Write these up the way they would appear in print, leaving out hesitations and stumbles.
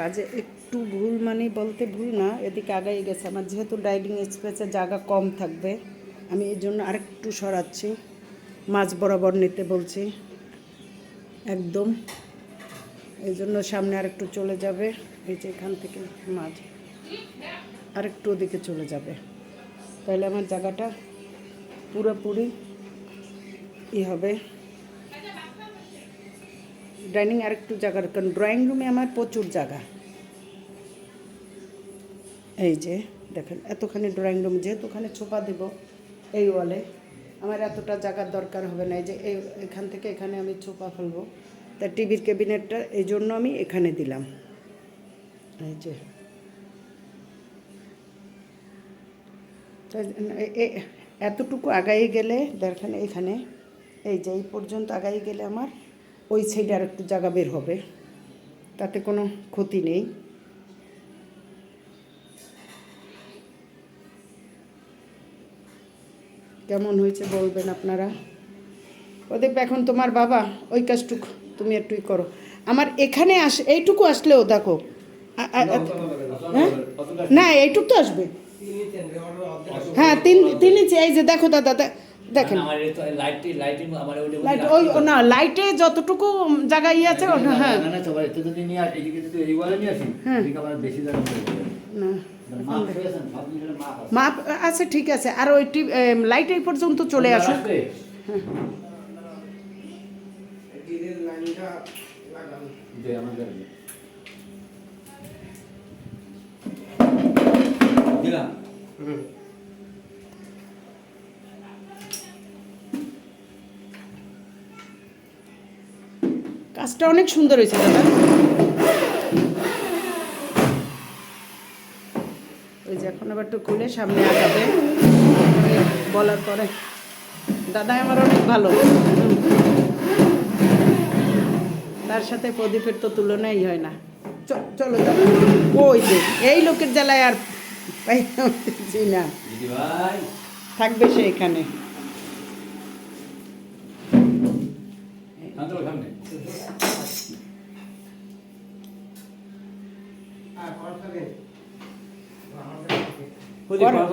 কাজে একটু ভুল মানে বলতে ভুল না, এদিকে আগাই গেছে আমার, যেহেতু ডাইনিং স্পেসে জায়গা কম থাকবে আমি এই জন্য আরেকটু সরাচ্ছি, মাঝ বরাবর নিতে বলছি একদম, এই জন্য সামনে আরেকটু চলে যাবে, এই যে এখান থেকে মাঝ আরেকটু ওদিকে চলে যাবে, তাহলে আমার জায়গাটা পুরোপুরি হবে। ডাইনিং আরেকটু জায়গার, কারণ ড্রয়িং রুমে আমার প্রচুর জায়গা, এই যে দেখেন এতখানি ড্রয়িং রুম, যেহেতু ওখানে ছোপা দেব এই ওয়ালে, আমার এতটা জায়গার দরকার হবে না, এই যে এখান থেকে এখানে আমি ছোপা ফেলবো, তা টিভির ক্যাবিনেটটা এই জন্য আমি এখানে দিলাম, এই যে এতটুকু আগাই গেলে দেখেন এখানে এই যে এই পর্যন্ত আগাই গেলে আমার ওই সাইডে আর একটু জায়গা বের হবে, তাতে কোনো ক্ষতি নেই। কেমন হয়েছে বলবেন আপনারা। ওদের এখন তোমার বাবা ওই কাজটুকু তুমি একটুই করো, আমার এখানে এইটুকু আসলেও দেখো, হ্যাঁ না এইটুকু তো আসবে, হ্যাঁ 3 ইঞ্চি, এই যে দেখো দাদা দেখেন ওই না লাইটে যতটুকু জায়গা আছে হ্যাঁ মাপ আছে, ঠিক আছে, আর ওই লাইট এই পর্যন্ত চলে আসুক, কাজটা অনেক সুন্দর হয়েছে দাদা। ওই যে এখন আবার একটু খুলে সামনে আগাবে বলার পরে, দাদা আমার অনেক ভালো, তার সাথে প্রদীপের তো তুলনাই হয় না। চলো ওই যে এই লোকের জ্বালায় আর পাইছি না, থাকবে সে এখানে।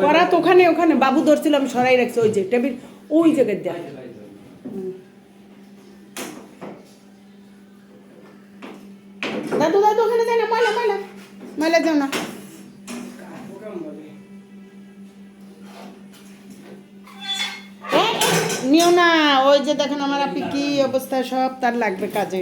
করা তো ওখানে ওখানে বাবু ধরছিল, আমি সরাই রাখছি, ওই যে টেবিল ওই জায়গায় দেয়। দাদু দাদু ওখানে যায় না, ময়লা ময়লা ময়লা যাও না, নিও না, ওই যে দেখেন আমার আপনি কি অবস্থা, সব তার লাগবে কাজে।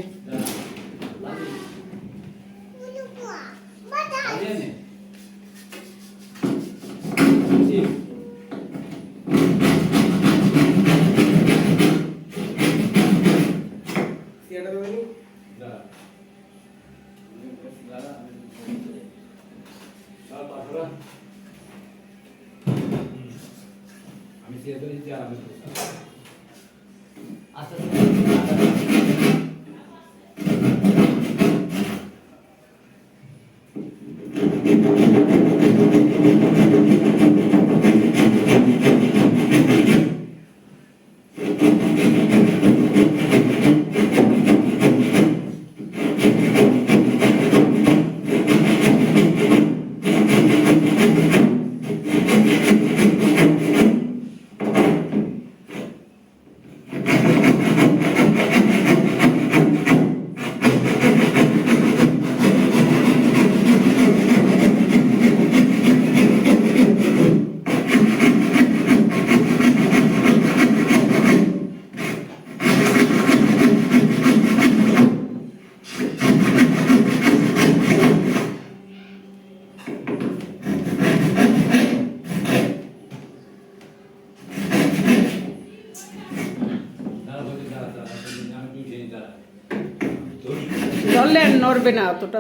ধরলে নড়বে না অতটা,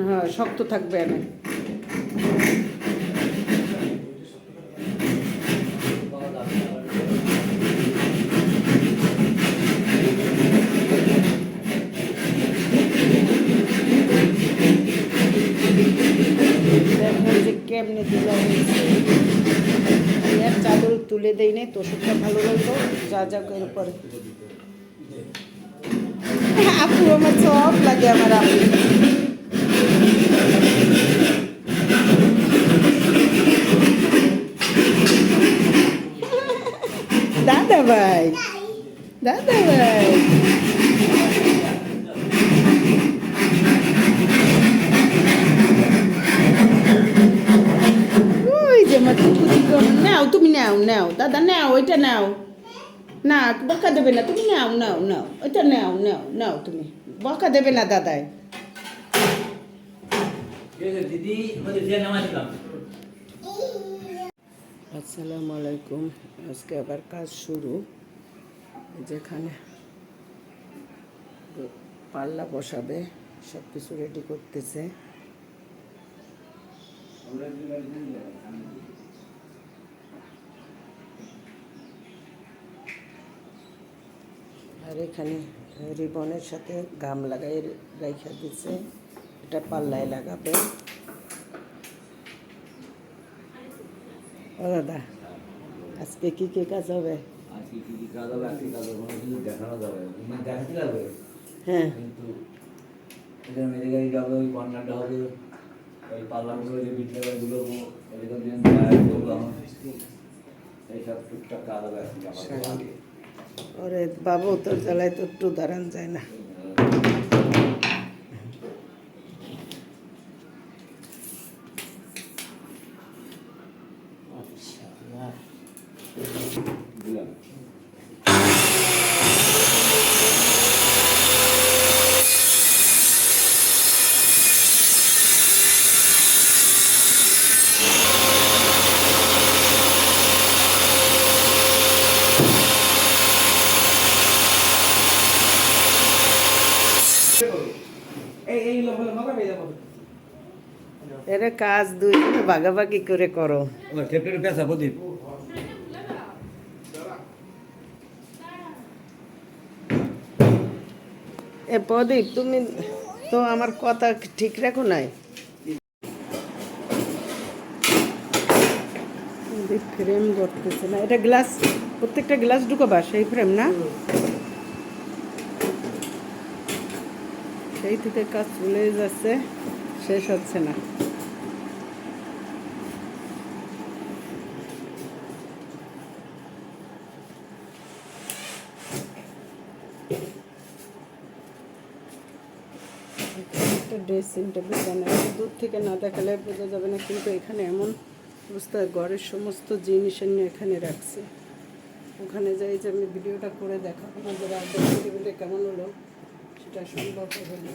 হ্যাঁ শক্ত থাকবে না। কেমনে দিলাম চাদর তুলে দেই নাই, তোষকটা ভালো লাগলো যা যা এর পরে আপু আমার সব লাগে, আমার আপু দাদা ভাই ওই যে আমার টুকুটি নাও, তুমি নাও নাও দাদা নাও, ওইটা নাও। না বকা দেবে না, তুমি নাও নাও নাও, ওইটা নাও নাও নাও, তুমি বকা দেবে না দাদাই। আসসালামু আলাইকুম। আজকে আবার কাজ শুরু। যেখানে পাল্লা বসাবে, সব কিছু রেডি করতেছে। আর এখানে রিবনের সাথে গাম লাগাই রাইখা দিচ্ছে, এটা পাল্লায় লাগাবে। ও দাদা, আজকে কি কি কাজ হবে? আজকে কি কি কাজ হবে, আজকে কাজ হবে কিছু দেখানো যাবে, দেখাতে যাবে। হ্যাঁ, কিন্তু এখানে মেরে গাড়ি যাবে, ওই কর্নারটা হবে, ওই পাল্লাগুলো যে বিটলাগুলো এরকম দিন করলাম, এইসব টুকটাক কাজ হবে আজকে আমাদের। ওরে বাবু, তোর জ্বালায় তো একটু দাঁড়ান যায় না। দিলাম এই লোক মাথা পেয়ে যাবো। এরা কাজ দুইজনে ভাগাভাগি করে করো। ওই টেপটের পেশা প্রদীপ এ প্রদীপ, তুমি তো আমার কথা ঠিক রাখো নাই। ফ্রেম করতেছে না, এটা গ্লাস, প্রত্যেকটা গ্লাস ঢুকাবা সেই ফ্রেম না, সেই থেকে কাজ চলে যাচ্ছে, শেষ হচ্ছে না। একটা ড্রেসিং টেবিল বানায়, দূর থেকে না দেখালে বোঝা যাবে না, কিন্তু এখানে এমন অবস্থা, ঘরের সমস্ত জিনিস নিয়ে এখানে রাখছি। ওখানে যাই যে আমি ভিডিওটা করে দেখাবো না, যে ড্রেসিং টেবিলটা কেমন হলো সেটা সম্ভব হবে না।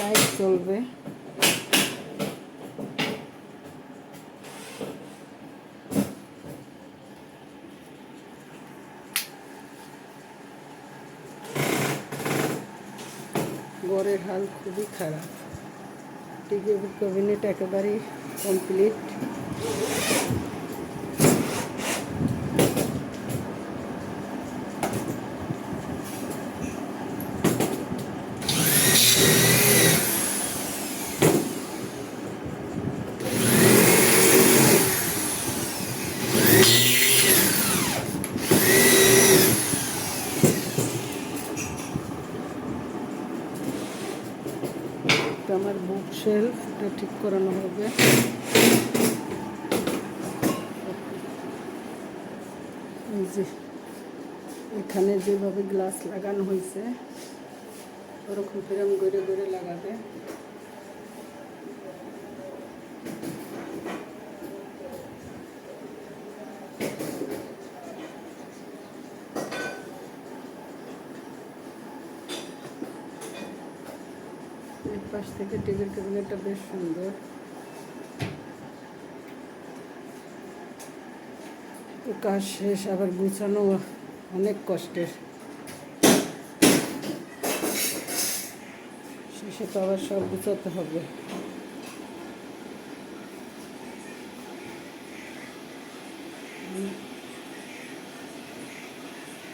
লাইট চলবে, ঘরের হাল খুবই খারাপ। টিভি ক্যাবিনেট একেবারেই কমপ্লিট। আমার বুক শেলফটা ঠিক করানো হবে। এই যে এখানে যেভাবে গ্লাস লাগানো হয়েছে, ওরকম ফ্রেম করে করে লাগাবে। এর পাশ থেকে টিভির ক্যাবিনেটটা বেশ সুন্দর। কাজ শেষ, আবার গুছানো অনেক কষ্টের, শেষে তো আবার সব গুছাতে হবে।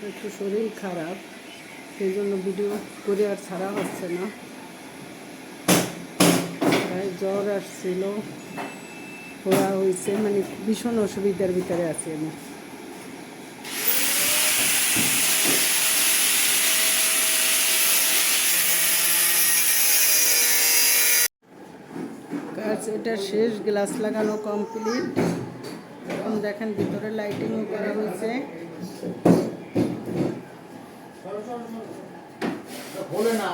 একটু শরীর খারাপ, সেই জন্য ভিডিও করে আর ছাড়া হচ্ছে না। প্রায় জ্বর আসছিল, ফোড়া হয়েছে, মানে ভীষণ অসুবিধার ভিতরে আছি আমি। কাজ এটা শেষ, গ্লাস লাগানো কমপ্লিট। এখন দেখেন ভিতরে লাইটিংও করা হয়েছে। বলে না